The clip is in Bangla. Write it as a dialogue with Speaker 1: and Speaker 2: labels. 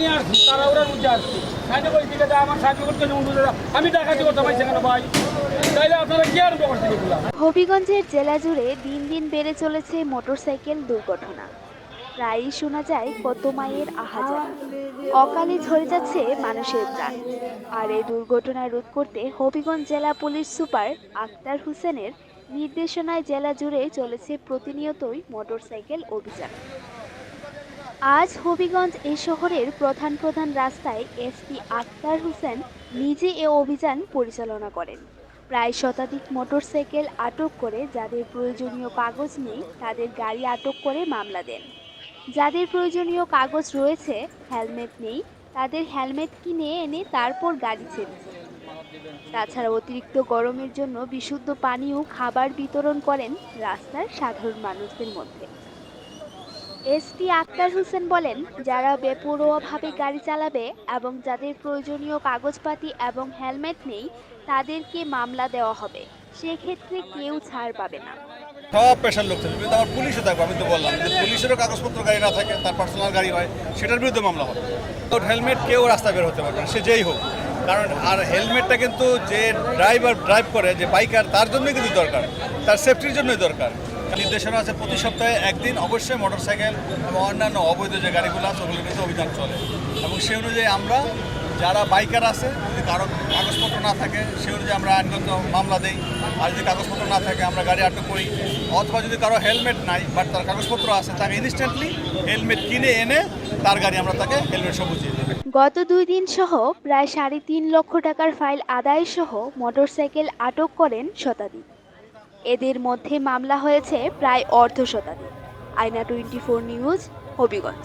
Speaker 1: নিয়ে আসছি, তারা ওরা মধ্যে আসছি। সাহায্য করে ঠিক আছে, আমার সাহায্য করতে আমি ডাকাতি করতে পারছি কেন ভাই? তাইলে আপনারা কি আরম্ভ করছেন এগুলা?
Speaker 2: হবিগঞ্জের জেলা জুড়ে দিন দিন বেড়ে চলেছে মোটরসাইকেল দুর্ঘটনা। প্রায়ই শোনা যায় কত মায়ের আহাজারি, অকালে ঝরে যাচ্ছে মানুষের প্রাণ। আর এই দুর্ঘটনা রোধ করতে হবিগঞ্জ জেলা পুলিশ সুপার আক্তার হোসেনের নির্দেশনায় জেলা জুড়ে চলেছে প্রতিনিয়তই মোটরসাইকেল অভিযান। আজ হবিগঞ্জ এই শহরের প্রধান প্রধান রাস্তায় এসপি আক্তার হোসেন নিজে এ অভিযান পরিচালনা করেন। প্রায় শতাধিক মোটরসাইকেল আটক করে যাদের প্রয়োজনীয় কাগজ নেই তাদের গাড়ি আটক করে মামলা দেন। যাদের প্রয়োজনীয় কাগজ রয়েছে, হেলমেট নেই, তাদের হেলমেট কিনে এনে তারপর গাড়ি ছেড়েছে। তাছাড়া অতিরিক্ত গরমের জন্য বিশুদ্ধ পানি ও খাবার বিতরণ করেন রাস্তার সাধারণ মানুষদের মধ্যে। এসপি আক্তার হোসেন বলেন, যারা বেপরোয়াভাবে গাড়ি চালাবে এবং যাদের প্রয়োজনীয় কাগজপাতি এবং হেলমেট নেই তাদেরকে মামলা দেওয়া হবে। সেক্ষেত্রে কেউ ছাড় পাবে না।
Speaker 3: সব পেশার লোক থাকবে, কিন্তু আমার পুলিশও থাকবে। আমি তো বললাম যে পুলিশেরও কাগজপত্র গাড়ি না থাকে, তার পার্সোনাল গাড়ি হয়, সেটার বিরুদ্ধে মামলা হবে। তো হেলমেট কেউ রাস্তা বের হতে পারবে না, সে যেই হোক। কারণ আর হেলমেটটা কিন্তু যে ড্রাইভ করে, যে বাইকার, তার জন্যই কিন্তু দরকার, তার সেফটির জন্যই দরকার। নির্দেশনা আছে প্রতি সপ্তাহে একদিন অবশ্যই মোটরসাইকেল এবং অন্যান্য অবৈধ যে গাড়িগুলো আছে ওগুলো কিন্তু অভিযান চলে। এবং সেই অনুযায়ী আমরা যারা বাইকার আছে, যদি কারো কাগজপত্র না থাকে সে অনুযায়ী আমরা আইনগত মামলা দিই। আর যদি কাগজপত্র না থাকে আমরা গাড়ি আটক করি। অথবা যদি কারো হেলমেট নাই বাট তার কাগজপত্র আছে, তাকে ইনস্ট্যান্টলি হেলমেট কিনে এনে তার গাড়ি আমরা তাকে হেলমেট সহ বুঝিয়ে দিই।
Speaker 2: গত 2 দিন সহ প্রায় 3.5 লক্ষ টাকার ফাইল আদায় সহ মোটরসাইকেল আটক করেন শতাধিক। এদের মধ্যে মামলা হয়েছে প্রায় অর্ধ শতাধিক। আয়না 24 নিউজ, হবিগঞ্জ।